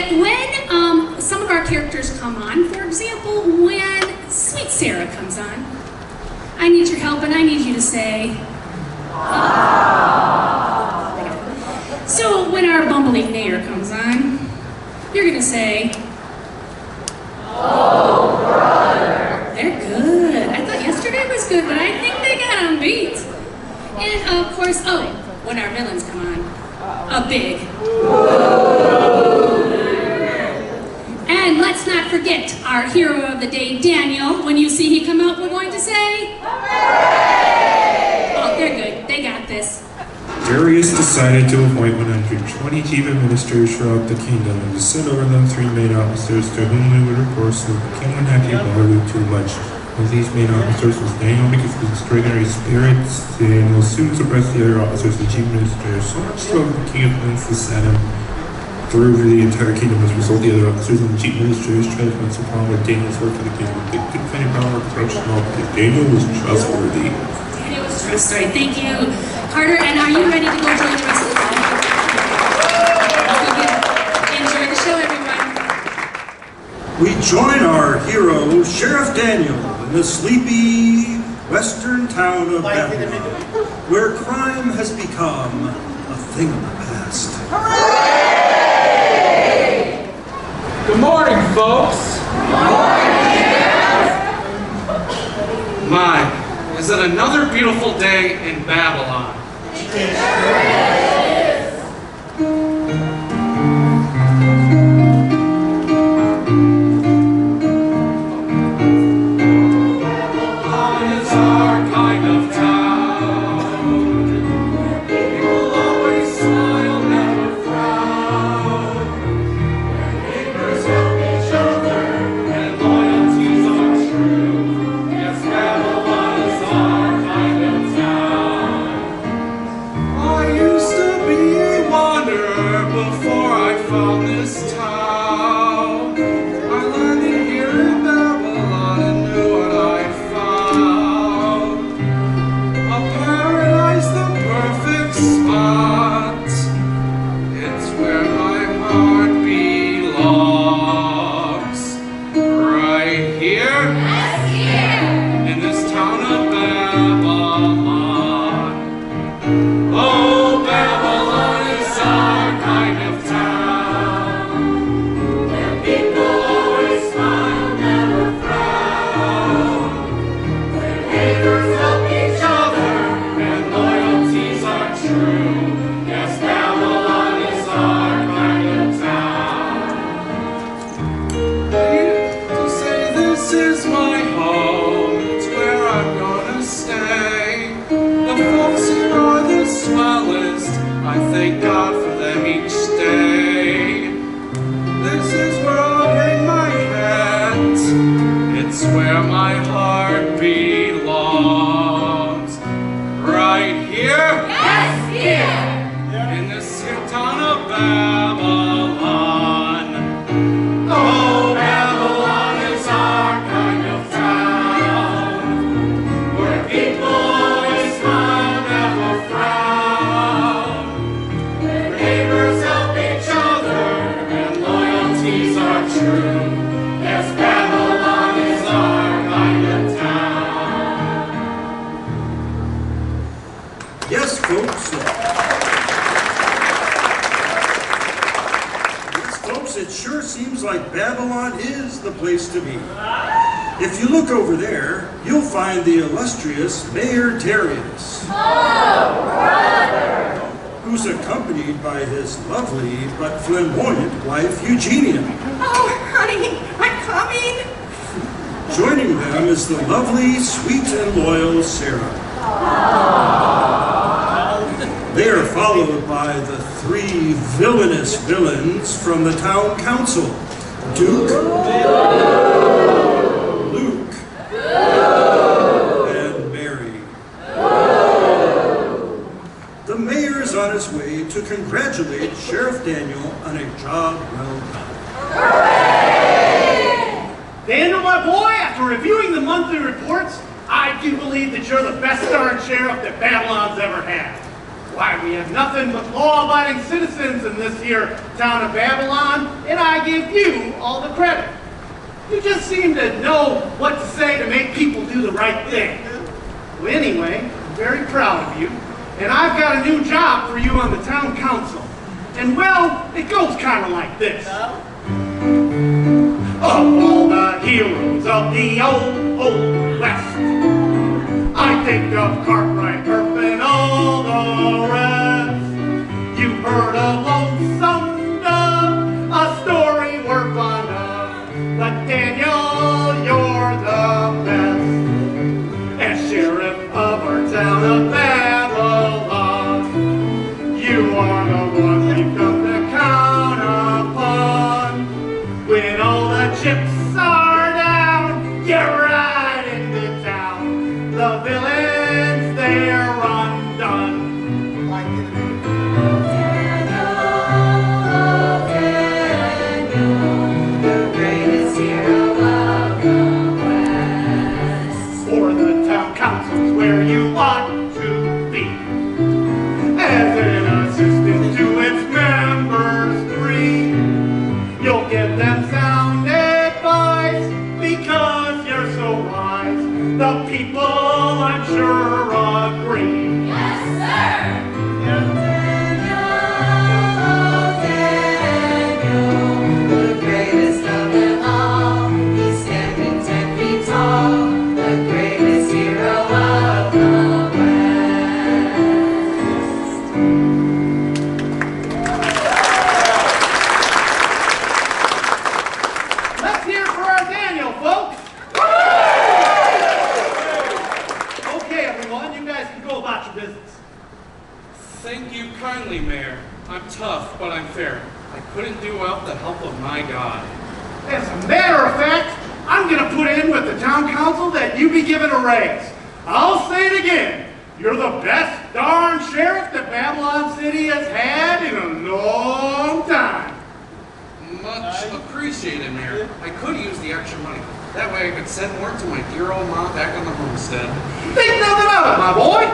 And when some of our characters come on, for example, when Sweet Sarah comes on, I need your help and I need you to say, ah. So when our bumbling mayor comes on, you're gonna say, oh, brother. They're good. I thought yesterday was good, but I think they got on beat. And of course, when our villains come on, a big. And let's not forget our hero of the day, Daniel. When you see he come out, we're going to say, hooray! Oh, they're good. They got this. Darius decided to appoint 120 chief administrators throughout the kingdom and to set over them 3 main officers to whom they would report so that the king would not get bothered too much. With these main officers was Daniel because of his extraordinary spirits, and will soon suppress the other officers and chief administrators, so much so that the king of Prince set him through the entire kingdom. As a result, the other officers and the chief administrators tried to find some problem with Daniel's work for the kingdom. They couldn't find any problem with corruption at all because Daniel was trustworthy. Daniel was trustworthy. Thank you, Carter. And are you ready to go join the rest of the team? Enjoy the show, everyone. We join our hero, Sheriff Daniel, in the sleepy western town of Babylon, where crime has become a thing of the past. Hooray! Good morning, folks. Good morning. My, is it another beautiful day in Babylon? It sure is. If you look over there, you'll find the illustrious Mayor Darius. Oh, brother! Who's accompanied by his lovely but flamboyant wife, Eugenia. Oh, honey, I'm coming! Joining them is the lovely, sweet, and loyal Sarah. Aww. They are followed by the 3 villainous villains from the town council. Duke, Luke, and Mary. The mayor is on his way to congratulate Sheriff Daniel on a job well done. Hooray! Daniel, my boy, after reviewing the monthly reports, I do believe that you're the best darn sheriff that Babylon's ever had. Why, we have nothing but law-abiding citizens in this here town of Babylon, and I give you all the credit. You just seem to know what to say to make people do the right thing. Well, anyway, I'm very proud of you, and I've got a new job for you on the town council. And well, it goes kind of like this. Of all the heroes of the old West, I think of Cartwright, Murph, and all the rest. You heard of Lonesome Dove, a story we're fond of, but Daniel, you're the best. As sheriff of our town of Babylon, you are the one we've come to count upon. When all the chips are down, you're right into town. The villains, they're undone. Daniel, the greatest hero of the West. For the town council's where you ought to be, as an assistant to its members three. You'll give them sound advice because you're so wise. The people, I'm sure, agree. Yes, sir! Daniel, the greatest of them all. He's standing 10 feet tall, the greatest hero of the West. Let's hear for our Daniel, folks! Okay, everyone, you guys can go about your business. Thank you kindly, Mayor. I'm tough, but I'm fair. I couldn't do without the help of my God. As a matter of fact, I'm going to put in with the town council that you be given a raise. I'll say it again. You're the best darn sheriff that Babylon City has had in a long time. Much appreciated, Mayor. I could use the extra money. That way I could send more to my dear old mom back on the homestead. Think nothing of it, my boy.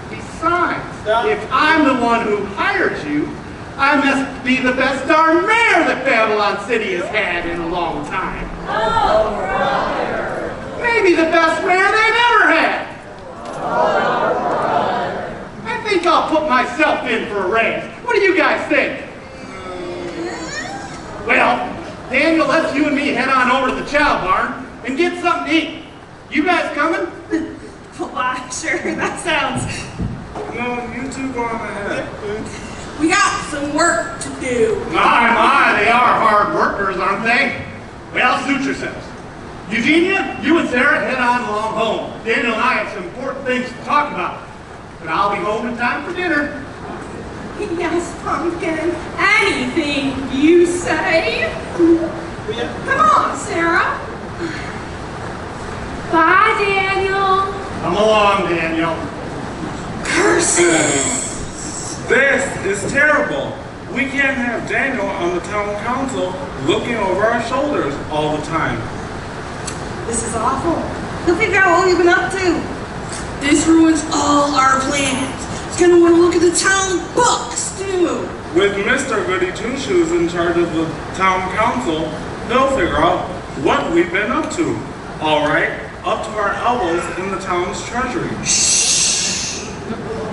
Besides, if I'm the one who hired you, I must be the best darn mayor that Babylon City has had in a long time. Oh, brother! Maybe the best mayor they've ever had. Oh, brother! I think I'll put myself in for a raise. What do you guys think? Well, Daniel, let's you and me head on over to the chow barn and get something to eat. You guys coming? Why, sure, that sounds... No, you two go on ahead. We got some work to do. My, they are hard workers, aren't they? Well, suit yourselves. Eugenia, you and Sarah head on along home. Daniel and I have some important things to talk about. But I'll be home in time for dinner. Yes, Pumpkin. Anything you say. Come on, Sarah. Bye, Daniel. Come along, Daniel. Curses. This is terrible. We can't have Daniel on the town council looking over our shoulders all the time. This is awful. He'll figure out what we've been up to. This ruins all our plans. He's gonna want to look at the town books, too. With Mr. Goody Two-Shoes in charge of the town council, he'll figure out what we've been up to. All right, up to our elbows in the town's treasury.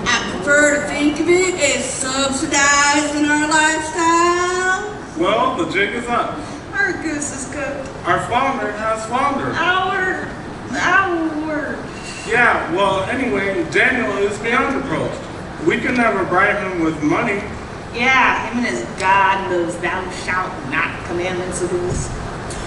I prefer to think of it as subsidizing our lifestyle. Well, the jig is up. Our goose is cooked. Our flounder has floundered. Our. Yeah, well, anyway, Daniel is beyond reproach. We can never bribe him with money. Yeah, him and his God, those thou shalt not commandments of his.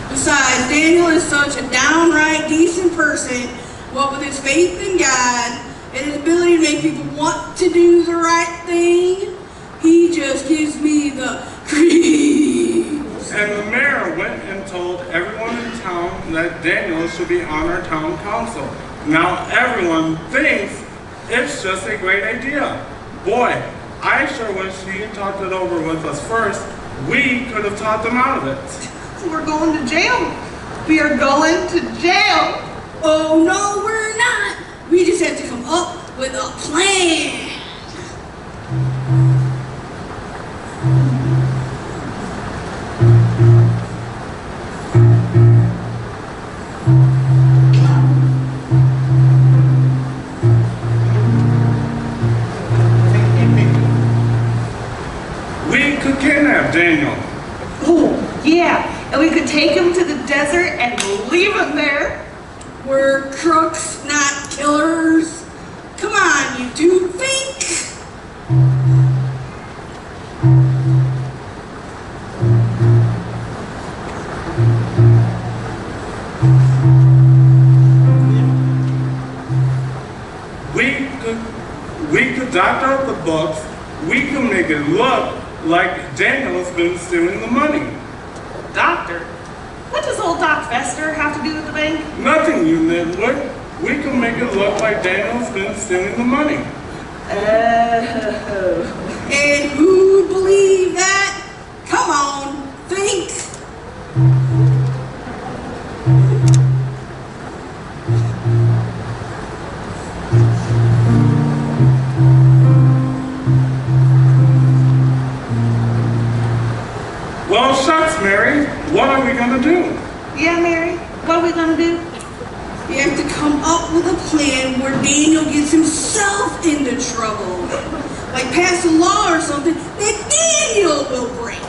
Besides, Daniel is such a downright decent person, what with his faith in God and his ability to make people want to do the right thing, he just gives me the creeps. And the mayor went and told everyone in town that Daniel should be on our town council. Now everyone thinks it's just a great idea. Boy, I sure wish he had talked it over with us first. We could have talked them out of it. We're going to jail. We are going to jail. Oh, no, we're not. We just have to come up with a plan. Oh, yeah, and we could take him to the desert and leave him there. We're crooks, not killers. Come on, you two, think. We could doctor up the books. We could make it look like Daniel's been stealing the money. Doctor? What does old Doc Fester have to do with the bank? Nothing, you nitwit. We can make it look like Daniel's been stealing the money. And who would believe that? Come on, think. Well, shucks, Mary. What are we gonna do? Yeah, Mary, what are we gonna do? We have to come up with a plan where Daniel gets himself into trouble. Like pass a law or something that Daniel will break.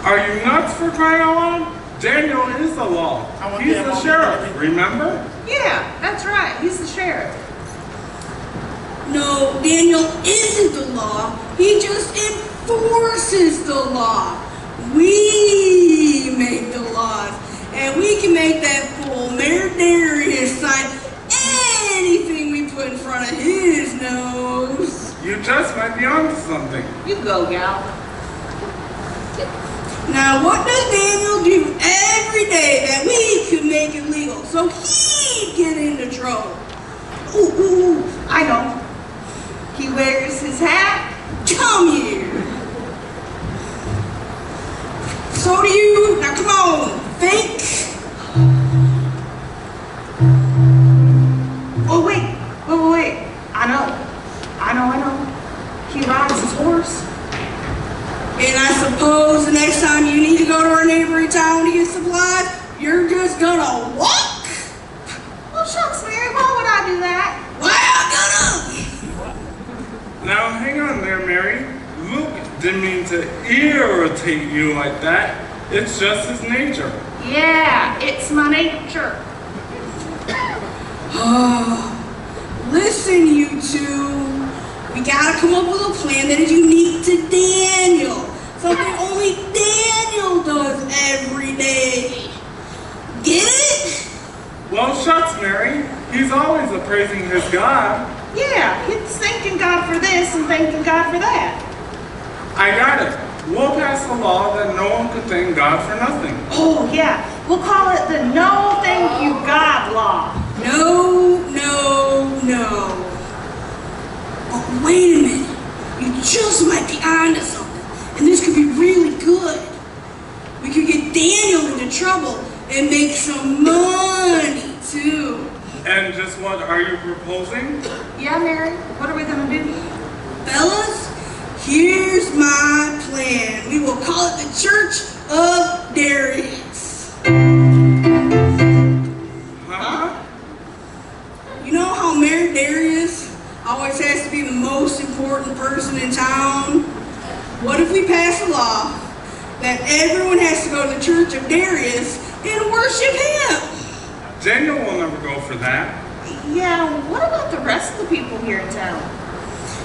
Are you nuts, for crying out loud? Daniel is the law. He's the sheriff, remember? Yeah, that's right, he's the sheriff. No, Daniel isn't the law. He just enforces the law. We make the laws. And we can make that fool Mayor Darius sign anything we put in front of his nose. You just might be onto something. You go, gal. Now, what does Daniel do every day that we could make it legal so he'd get into trouble? Ooh, I know. He wears his hat. Come here. So do you. Now, come on. Think. Oh, wait. I know. He rides his horse. And I suppose the next time you need to go to our neighboring town to get supplies, you're just gonna walk? Well, shucks, Mary, why would I do that? Well, Now, hang on there, Mary. Luke didn't mean to irritate you like that. It's just his nature. Yeah, it's my nature. Listen, you two. We gotta come up with a plan that is unique to Daniel. Something only Daniel does every day. Get it? Well, shucks, Mary. He's always appraising his God. Yeah, he's thanking God for this and thanking God for that. I got it. We'll pass a law that no one could thank God for nothing. Oh, yeah. We'll call it the No Thank You God Law. No. Oh, wait a minute. You just might be onto something. And this could be really good. We could get Daniel into trouble and make some money, too. And just what are you proposing? Yeah, Mary, what are we going to do? Fellas, here's my plan. We will call it the Church of Darius. Huh? You know how Mayor Darius always has to be the most important person in town? What if we pass a law that everyone has to go to the Church of Darius and worship him? Daniel will never go for that. Yeah, what about the rest of the people here in town?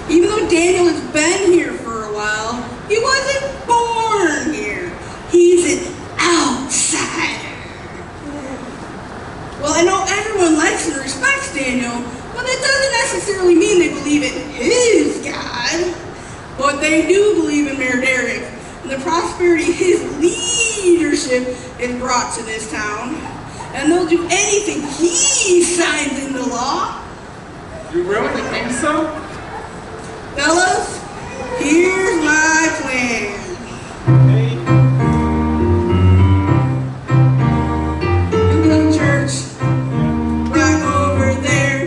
Even though Daniel has been here for a while, he wasn't born here. He's an outsider. Well, I know everyone likes and respects Daniel, but that doesn't necessarily mean they believe in his God. But they do believe in Mayor Darius and the prosperity his leadership has brought to this town. And they'll do anything he signs into law. You really think so? Fellas, here's my plan. You go to church, right over there,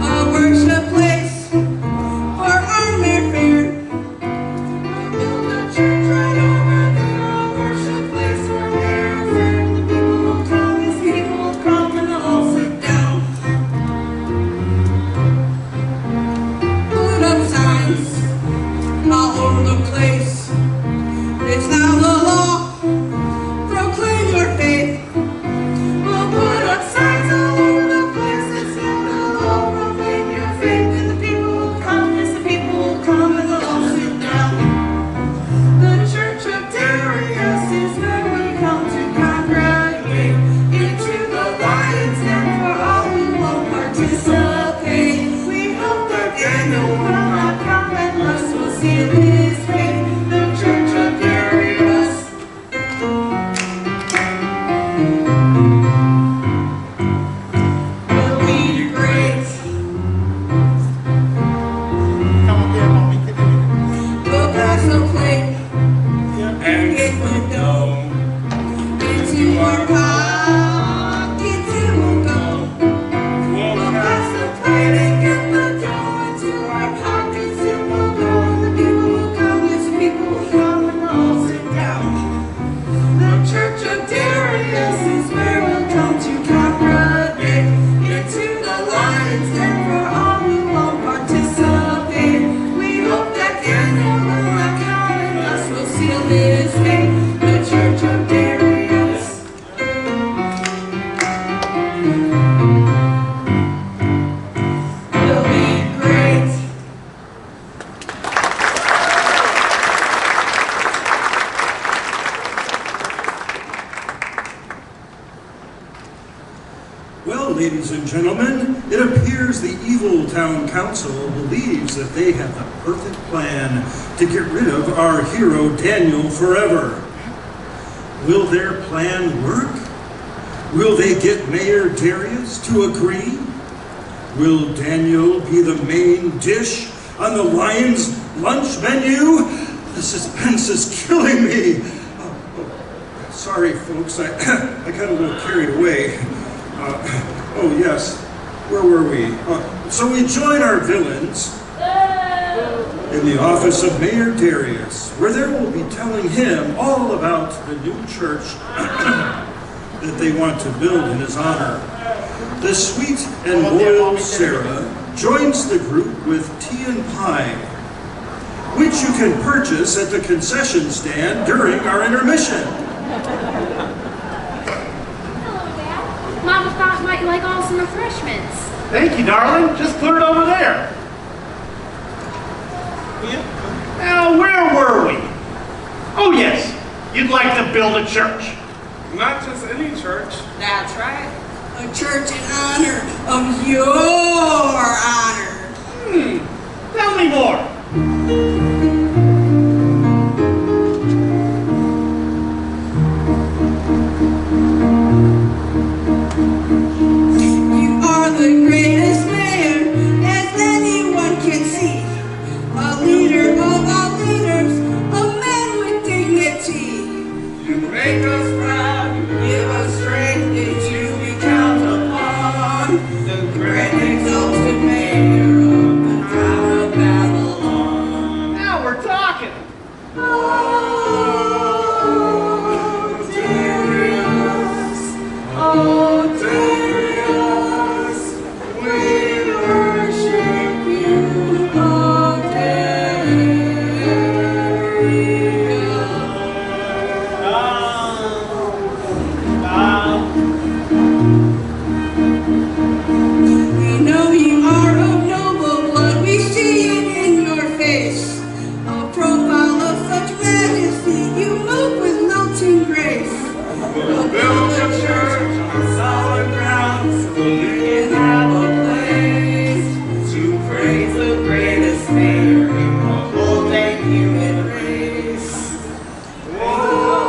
a worship place for our Mayor Fair. We'll build a church right over there, a worship place for Mayor Fair. The people will come, yes, people will come, and they'll all sit down. Put up signs all over the place. It's now the know. Into our pockets it will go. We'll pass the plate and get the dough. Into our pockets it will go. The people will come, yes, the people will come and all sit down. The Church of Darius is where we'll come to congregate. Into the lion's den for all who won't participate. We hope that Daniel will not count and us will seal this day. The Church of Darius. Will be great. Well, ladies and gentlemen, it appears the evil town council believes that they have the perfect plan to get rid of our hero Daniel forever. Will their plan work? Will they get Mayor Darius to agree? Will Daniel be the main dish on the Lion's lunch menu? The suspense is killing me. Sorry, folks, I got a little carried away. Oh yes, where were we? So we join our villains in the office of Mayor Darius, where they will be telling him all about the new church that they want to build in his honor. The sweet and loyal Sarah joins the group with tea and pie, which you can purchase at the concession stand during our intermission. Mama thought might like all some refreshments. Thank you, darling. Just put it over there. Now, where were we? Oh, yes. You'd like to build a church. Not just any church. That's right. A church in honor of your honor. Tell me more. You are the greatest mayor as anyone can see. A leader of all leaders, a man with dignity. You make us proud, you give us strength, it's you we count upon. The great exalted mayor of the town of Babylon. Now we're talking. Oh, Darius, oh, Darius, we worship you, oh, Darius. We know you are of noble blood, we see it in your face. A profile of such majesty, you move with lilting grace. We'll build a church on solid ground, so you can have a place to praise the greatest mayor in the whole dang human race. Oh,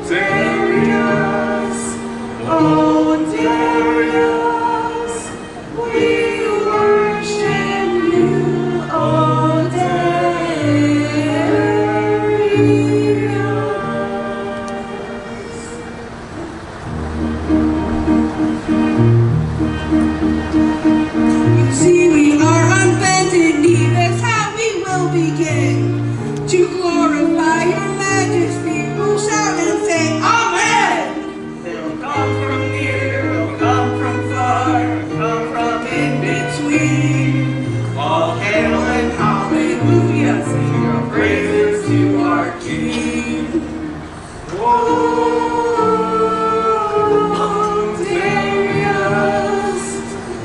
Darius, oh, Darius, we worship you, oh, Darius. You see, we are on bended knee, that's how we will begin. To glorify your majesty, we'll shout and say, Amen! They'll come from near, they'll come from far, they'll come from in between. All hail and hallelujah, sing your praises to our King. Oh, Darius,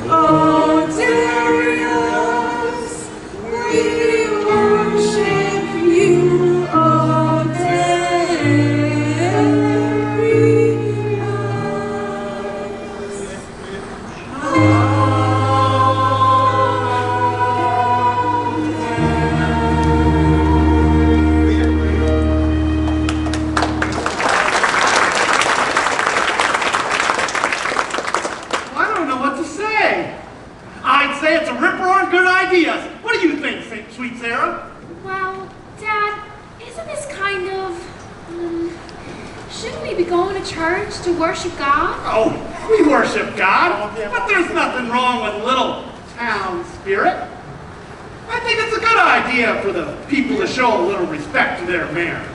oh, Darius, we worship you, oh, Darius. you be going to church to worship God? Oh, we worship God, but there's nothing wrong with little town spirit. I think it's a good idea for the people to show a little respect to their mayor.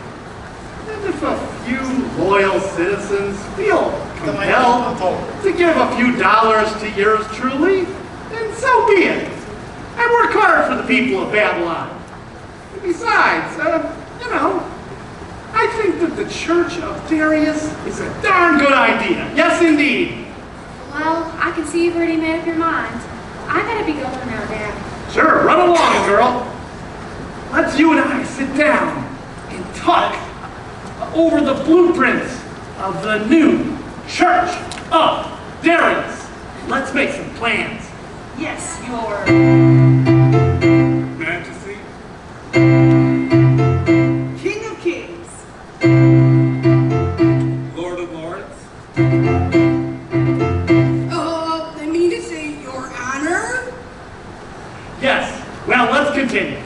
And if a few loyal citizens feel compelled to give a few dollars to yours truly, then so be it. I work hard for the people of Babylon. And besides, you know, I think that the Church of Darius is a darn good idea. Yes, indeed. Well, I can see you've already made up your mind. I gotta be going now, Dad. Sure, run along, girl. Let's you and I sit down and talk over the blueprints of the new Church of Darius. Let's make some plans. Yes, your Majesty. King of Kings. Lord of Lords. I mean to say, Your Honor? Yes, well, let's continue.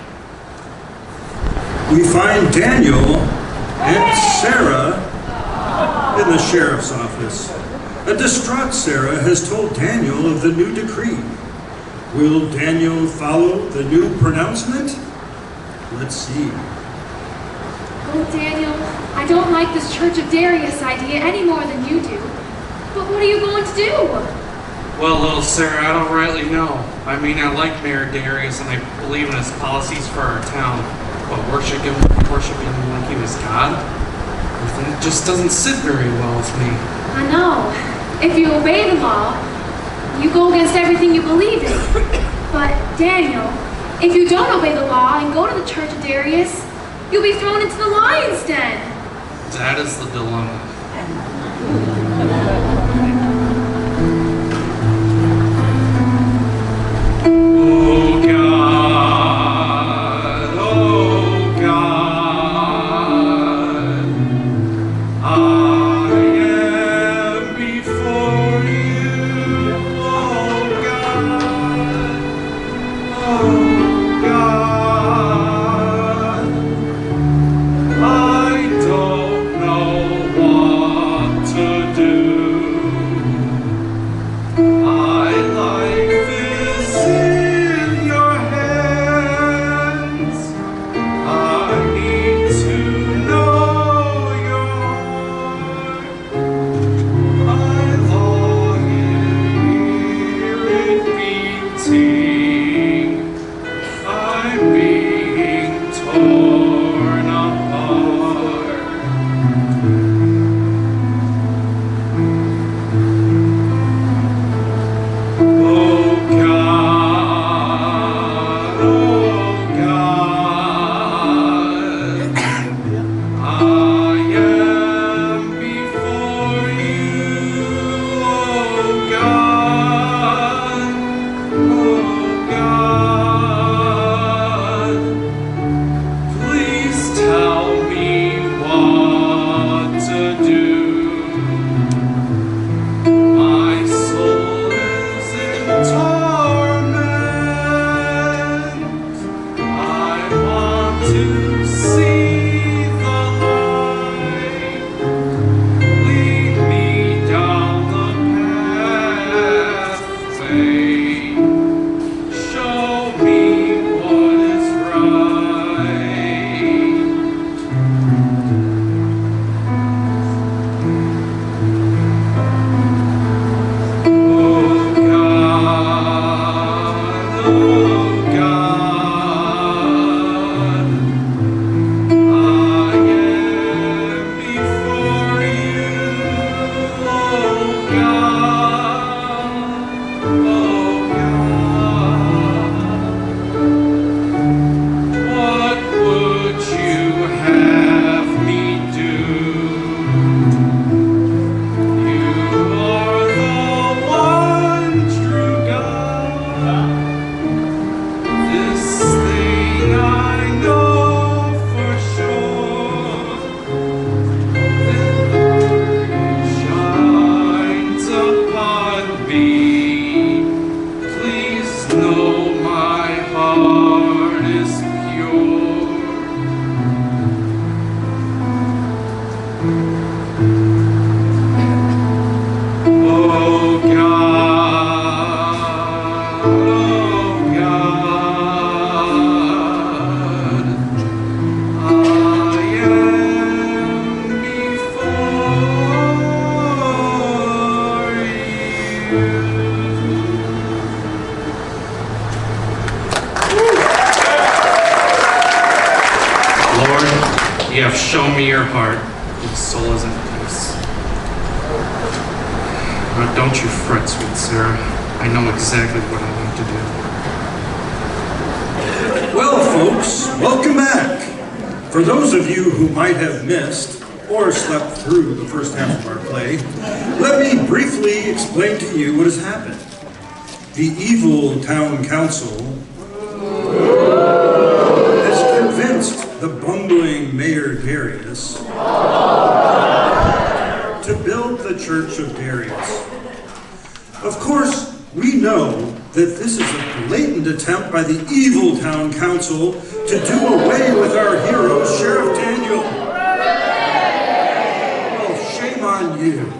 We find Daniel and Sarah in the sheriff's office. A distraught Sarah has told Daniel of the new decree. Will Daniel follow the new pronouncement? Let's see. Oh, Daniel, I don't like this Church of Darius idea any more than you do. But what are you going to do? Well, little Sarah, I don't rightly know. I mean, I like Mayor Darius and I believe in his policies for our town. But worshiping him like he was God? It just doesn't sit very well with me. I know. If you obey the law, you go against everything you believe in. But, Daniel, if you don't obey the law and go to the Church of Darius, you'll be thrown into the lion's den. That is the dilemma. Oh God, oh God, I am before you, oh God, oh God, I don't know what to do. You have shown me your heart. Your soul is at peace. Now don't you fret, sweet Sarah. I know exactly what I want to do. Well, folks, welcome back. For those of you who might have missed or slept through the first half of our play, let me briefly explain to you what has happened. The evil town council has convinced the bumbling Mayor Darius to build the Church of Darius. Of course, we know that this is a blatant attempt by the evil town council to do away with our hero, Sheriff Daniel. Oh, shame on you.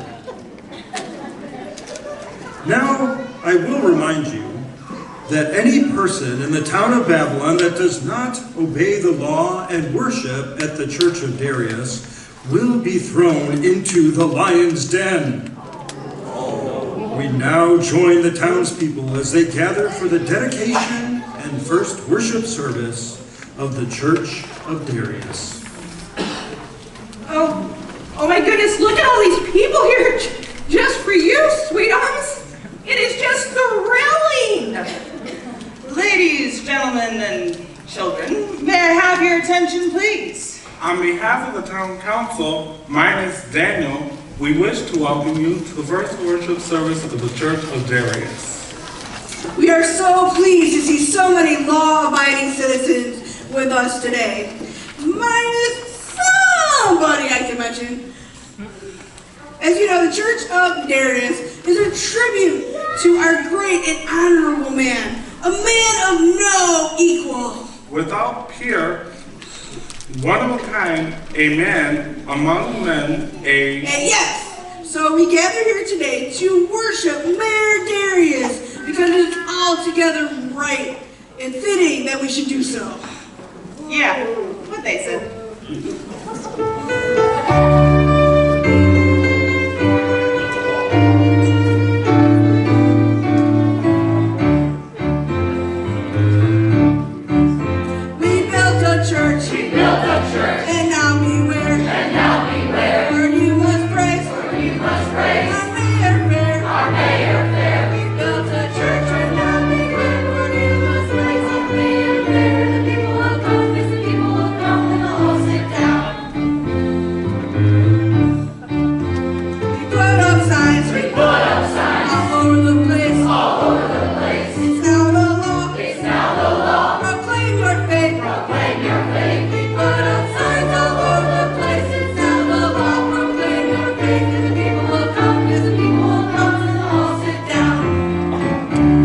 Now, I will remind you that any person in the town of Babylon that does not obey the law and worship at the Church of Darius will be thrown into the lion's den. We now join the townspeople as they gather for the dedication and first worship service of the Church of Darius. Oh my goodness, look at all these people here just for you, sweethearts. It is just thrilling. Ladies, gentlemen, and children, may I have your attention, please? On behalf of the town council, my name is Daniel. We wish to welcome you to the first worship service of the Church of Darius. We are so pleased to see so many law-abiding citizens with us today. Minus somebody I can mention. As you know, the Church of Darius is a tribute to our great and honorable man, a man of no equal. Without peer, one of a kind, a man among men, And yes, so we gather here today to worship Mayor Darius because it is altogether right and fitting that we should do so. Yeah, what they said. And now beware. Where you must praise. Our mayor fair. We built a church and now beware. Where you must praise. Our mayor fair. The people will come, yes, the people will come, and they'll all sit down. We put up signs. All over the place. It's now the law. Proclaim your faith. We put up signs all over the place. It's now the law. Proclaim your faith. And the people will come. Yes, the people will come. And they'll all sit down.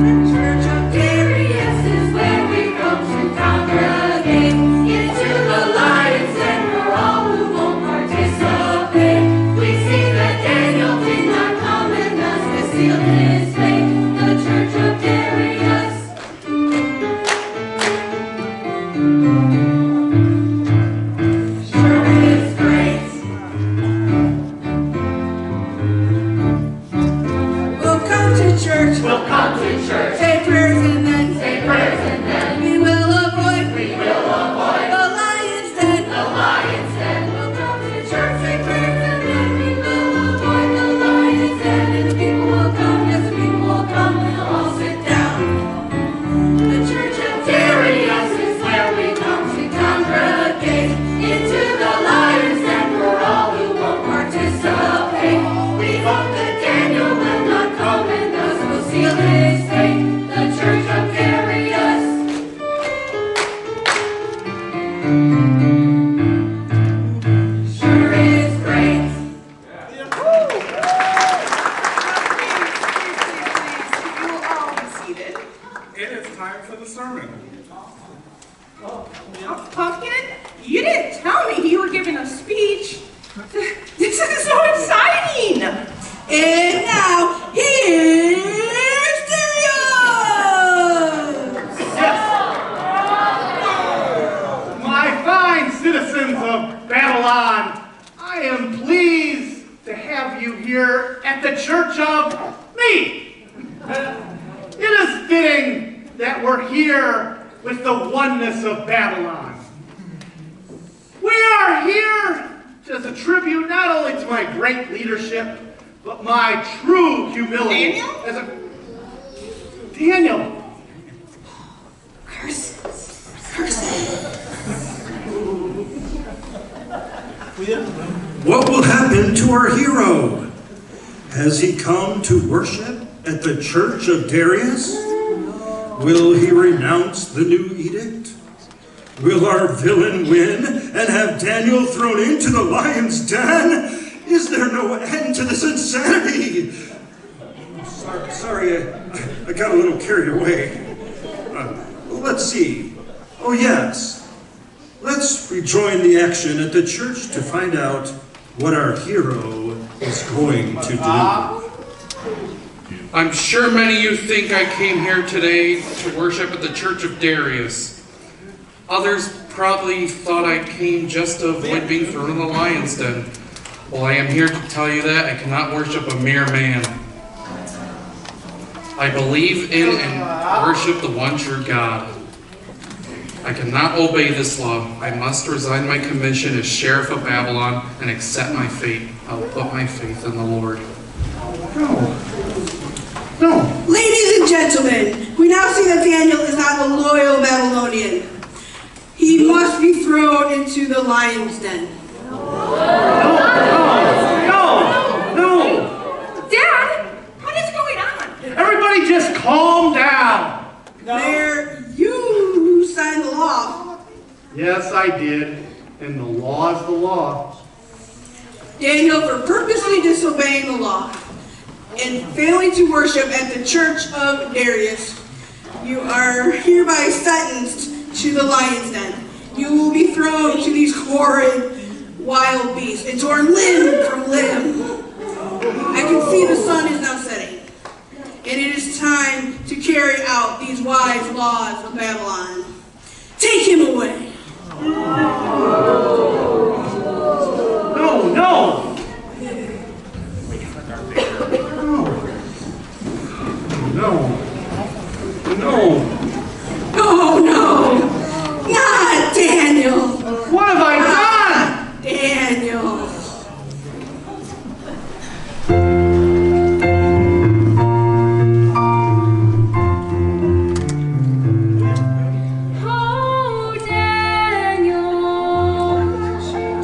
The Church of Darius is where we come to congregate. Into the lion's den for all who won't participate. We see that Daniel did not come and thus has sealed his fate. The Church of Darius. Sure is great. We'll come to church. Say prayers and then. We will avoid. The lion's den. We'll come to church. Say prayers and then. We will avoid the lion's den. And the people will come. Yes, the people will come. And they'll all sit down. The Church of Darius is where we come to congregate. Into the lion's den for all who won't participate. We hope that Daniel will not come and thus will seal his fate. The Church of Darius. Sure is great. You will all be seated. it is time for the sermon. Pumpkin, you didn't tell me you were giving a speech. This is so exciting. And now, here's Darius. My fine citizens of Babylon, I am pleased to have you here at the Church of me. It is fitting that we're here with the oneness of Babylon. We are here tribute not only to my great leadership, but my true humility. Daniel? Daniel. What will happen to our hero? Has he come to worship at the church of Darius? Will he renounce the new edict? Will our villain win and have Daniel thrown into the lion's den? Is there no end to this insanity? Sorry, I got a little carried away. Let's see. Oh yes. Let's rejoin the action at the church to find out what our hero is going to do. I'm sure many of you think I came here today to worship at the Church of Darius. Others probably thought I came just to avoid being thrown in the lion's den. Well, I am here to tell you that I cannot worship a mere man. I believe in and worship the one true God. I cannot obey this law. I must resign my commission as Sheriff of Babylon and accept my fate. I will put my faith in the Lord. No. Ladies and gentlemen, we now see that Daniel is not a loyal Babylonian. He must be thrown into the lion's den. No. Dad, what is going on? Everybody just calm down. Mayor, you signed the law. Yes, I did. And the law is the law. Daniel, for purposely disobeying the law and failing to worship at the church of Darius, you are hereby sentenced to the lion's den. You will be thrown to these horrid wild beasts and torn limb from limb. I can see the sun is now setting, and it is time to carry out these wise laws of Babylon. Take him away. No. Oh no! Not Daniel! What have I done? Daniel! Oh, Daniel,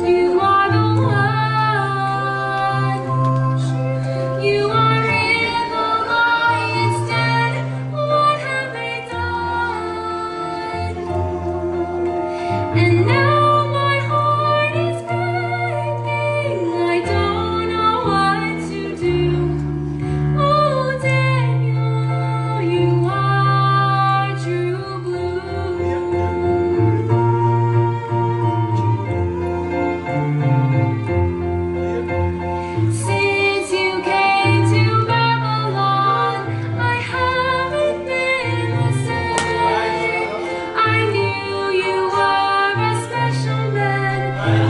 you are the one. You are in the lion's den. What have they done? And now my heart is breaking. I don't know what to do. Oh, Daniel, you are true blue. Since you came to Babylon, I haven't been the same. I knew you were a special man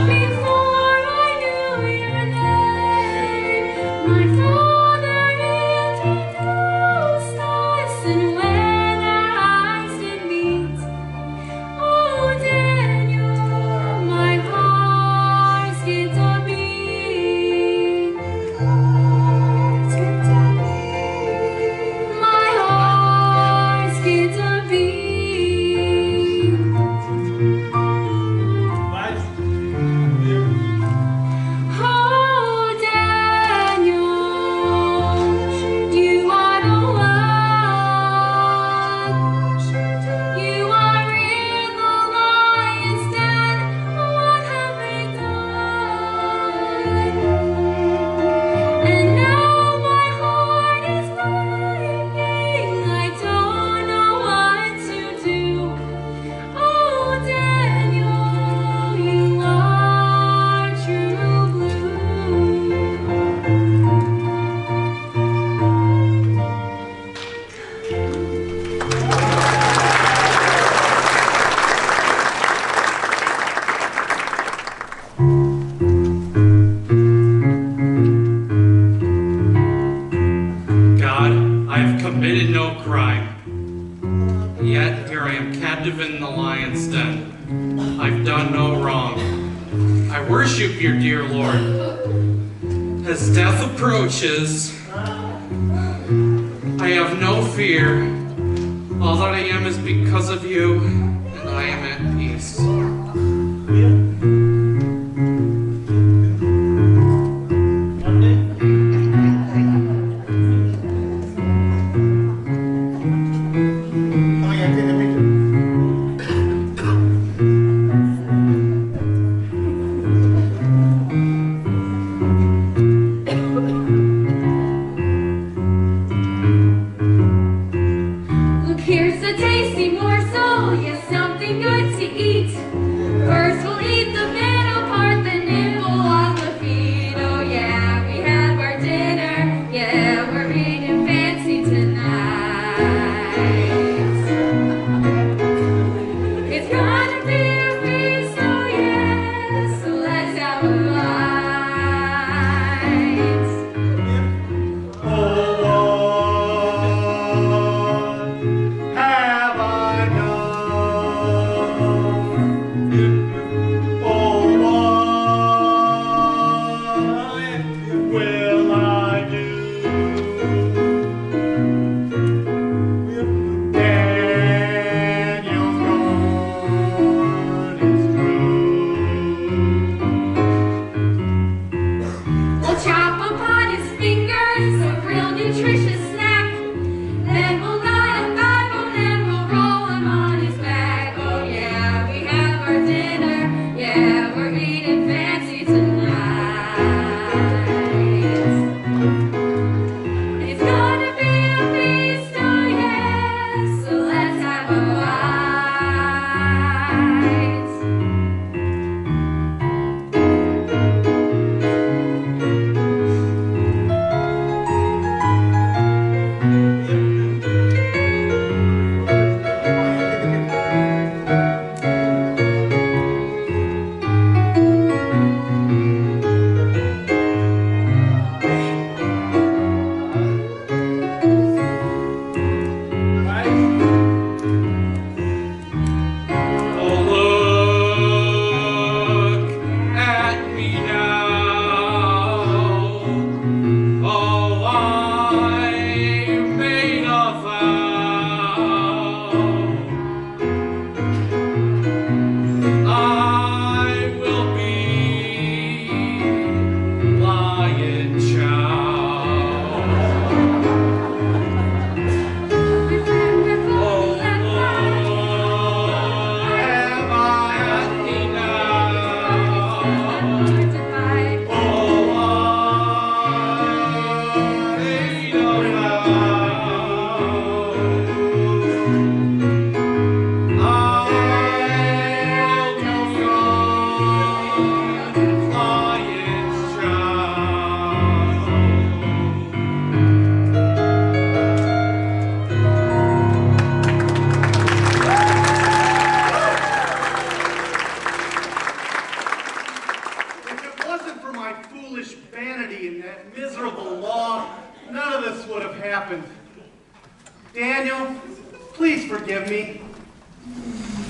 before I knew your name. My father introduced us, and when our eyes did meet, oh Daniel, my heart skipped a beat. My heart skipped a beat. Oh, Daniel, you are the one. You are in the lion's den. What have they done? And now my heart is breaking. I don't know what to do. Oh, Daniel, you are true blue. God, I have committed no crime. Yet here I am captive in the lion's den. I've done no wrong. I I worship your dear Lord. As death approaches, I have no fear. All that I am is because of you, and I am at peace.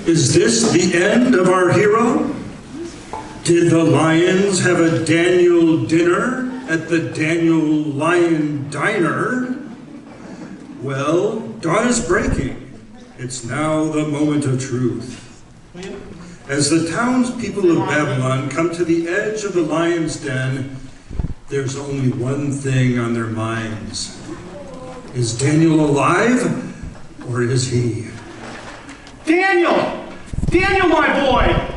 Is this the end of our hero? Did the lions have a Daniel dinner at the Daniel Lion Diner? Well, dawn is breaking. It's now the moment of truth. As the townspeople of Babylon come to the edge of the lion's den, there's only one thing on their minds. Is Daniel alive, or is he? Daniel! Daniel, my boy!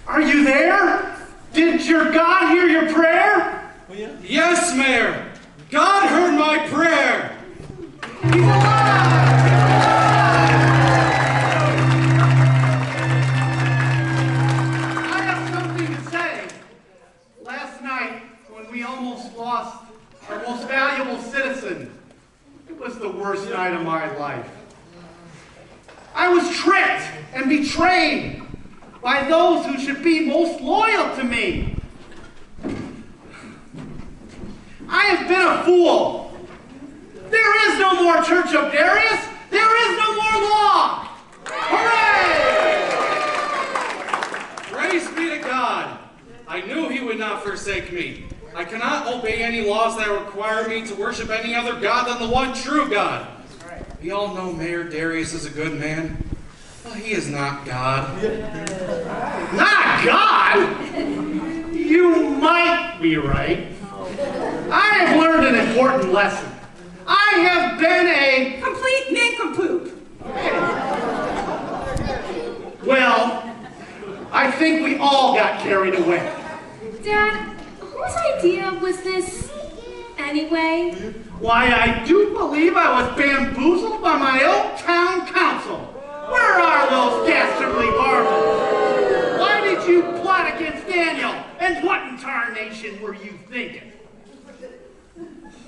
Are you there? Did your God hear your prayer? Yes, Mayor! God heard my prayer! He's alive! I have something to say. Last night, when we almost lost our most valuable citizen, it was the worst night of my life. I was tricked and betrayed by those who should be most loyal to me. I have been a fool. There is no more Church of Darius. There is no more law. Hooray! Praise be to God. I knew he would not forsake me. I cannot obey any laws that require me to worship any other god than the one true God. We all know Mayor Darius is a good man, but he is not God. Not God? You might be right. I have learned an important lesson. I have been a complete nincompoop. Well, I think we all got carried away. Dad, whose idea was this anyway? Why, I do believe I was bamboozled by my old town council. Where are those dastardly varmints? Why did you plot against Daniel? And what in tarnation were you thinking?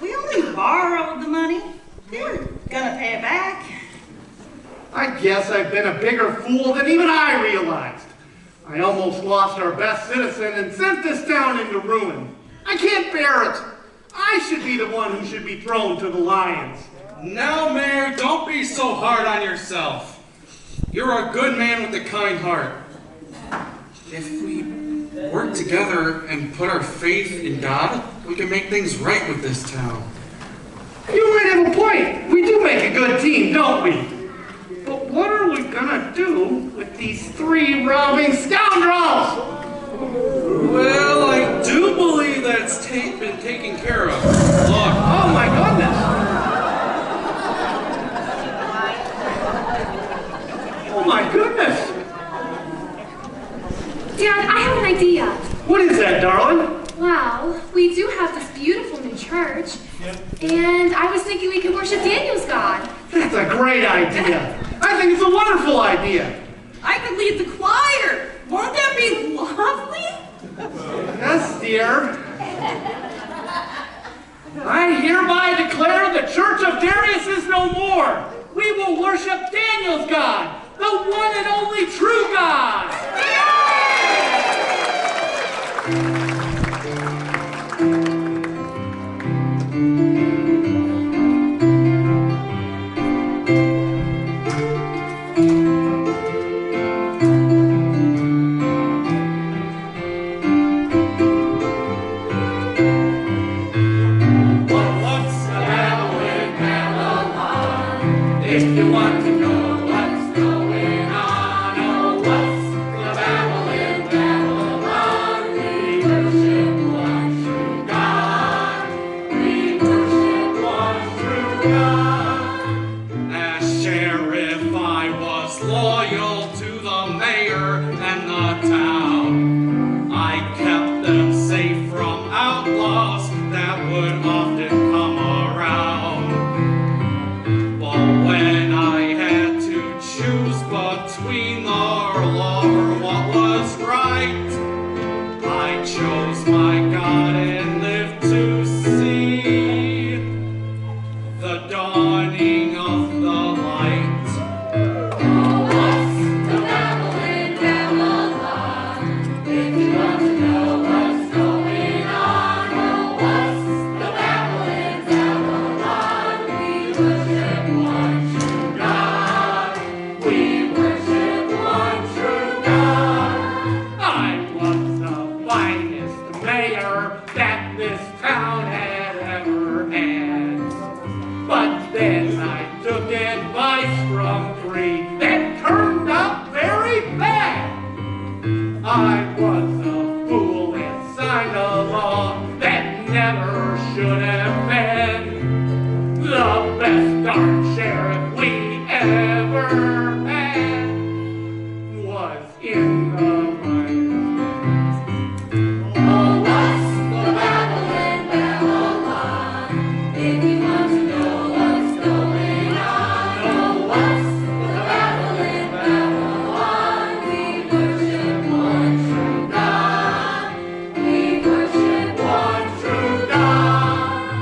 We only borrowed the money. They were gonna pay it back. I guess I've been a bigger fool than even I realized. I almost lost our best citizen and sent this town into ruin. I can't bear it. I should be the one who should be thrown to the lions. Now, Mayor, don't be so hard on yourself. You're a good man with a kind heart. If we work together and put our faith in God, we can make things right with this town. You might have a point. We do make a good team, don't we? But what are we gonna do with these 3 robbing scoundrels? Well, I do believe that's been taken care of. Look. Oh my goodness! Oh my goodness! Dad, I have an idea. What is that, darling? Well, we do have this beautiful new church, and I was thinking we could worship Daniel's God. That's a great idea. I think it's a wonderful idea. I could lead the choir. Won't that be lovely? Yes, dear. I hereby declare the Church of Darius is no more. We will worship Daniel's God, the one and only true God. If you want to know what's going on, oh, what's the Babel in Babylon? We worship one true God. We worship one true God. As sheriff, I was loyal to the mayor and the town. I kept them safe from outlaws that would often come around. When I had to choose between the law or what was right, I chose my God and lived to see the dawning of the light. Oh, what's the Babel in Babylon? If you want to know what's going on, oh, what's the Babel in Babylon? We worship one true God. We worship one true God. I was the finest mayor that this town had ever had. But then I took advice from 3 that turned out very bad. I was a fool and signed a law that never should have been. The best darn sheriff we ever had was in the mines. Oh, what's the Babel in Babylon? If you want to know what's going on, oh, what's the Babel in Babylon? We worship one true God. We worship one true God.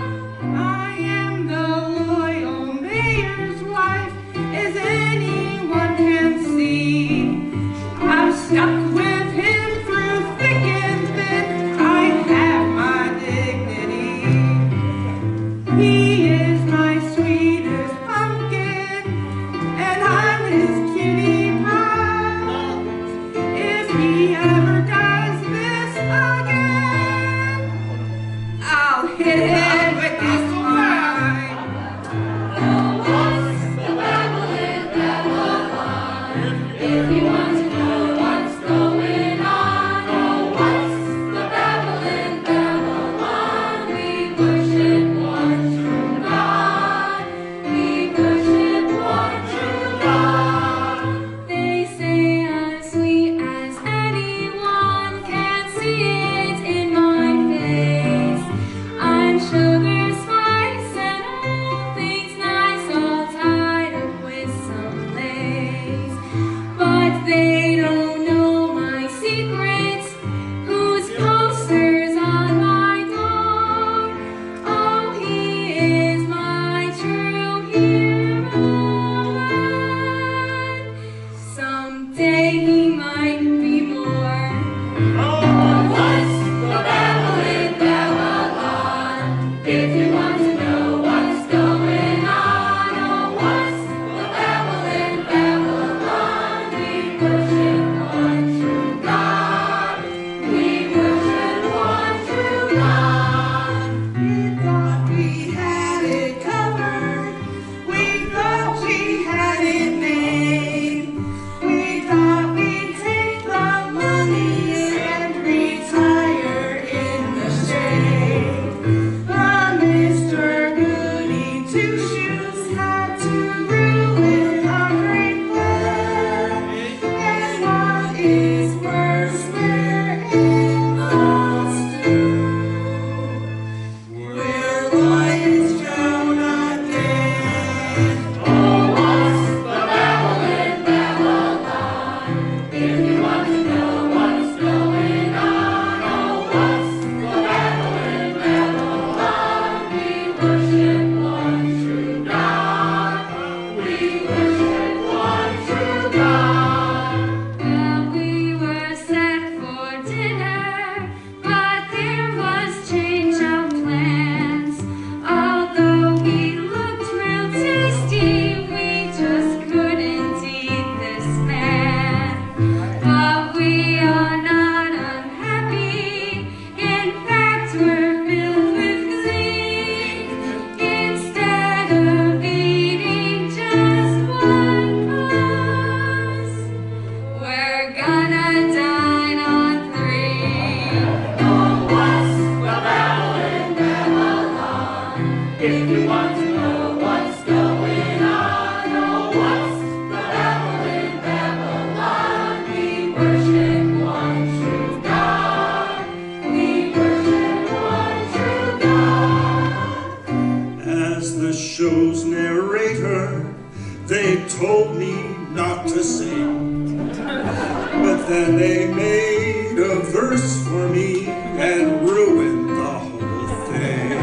to sing. But then they made a verse for me and ruined the whole thing.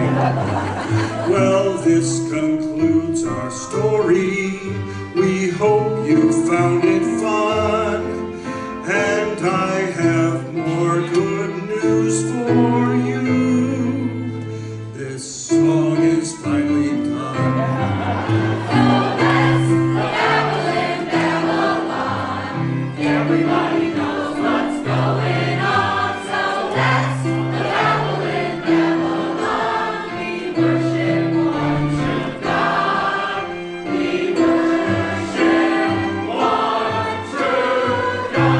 Well, this concludes our story. We hope you found it fun. And I have more good news for you. This song is finally done. So that's the babble in Babylon. Everybody knows what's going on. So that's the babble in Babylon. We worship one true God. We worship one true God.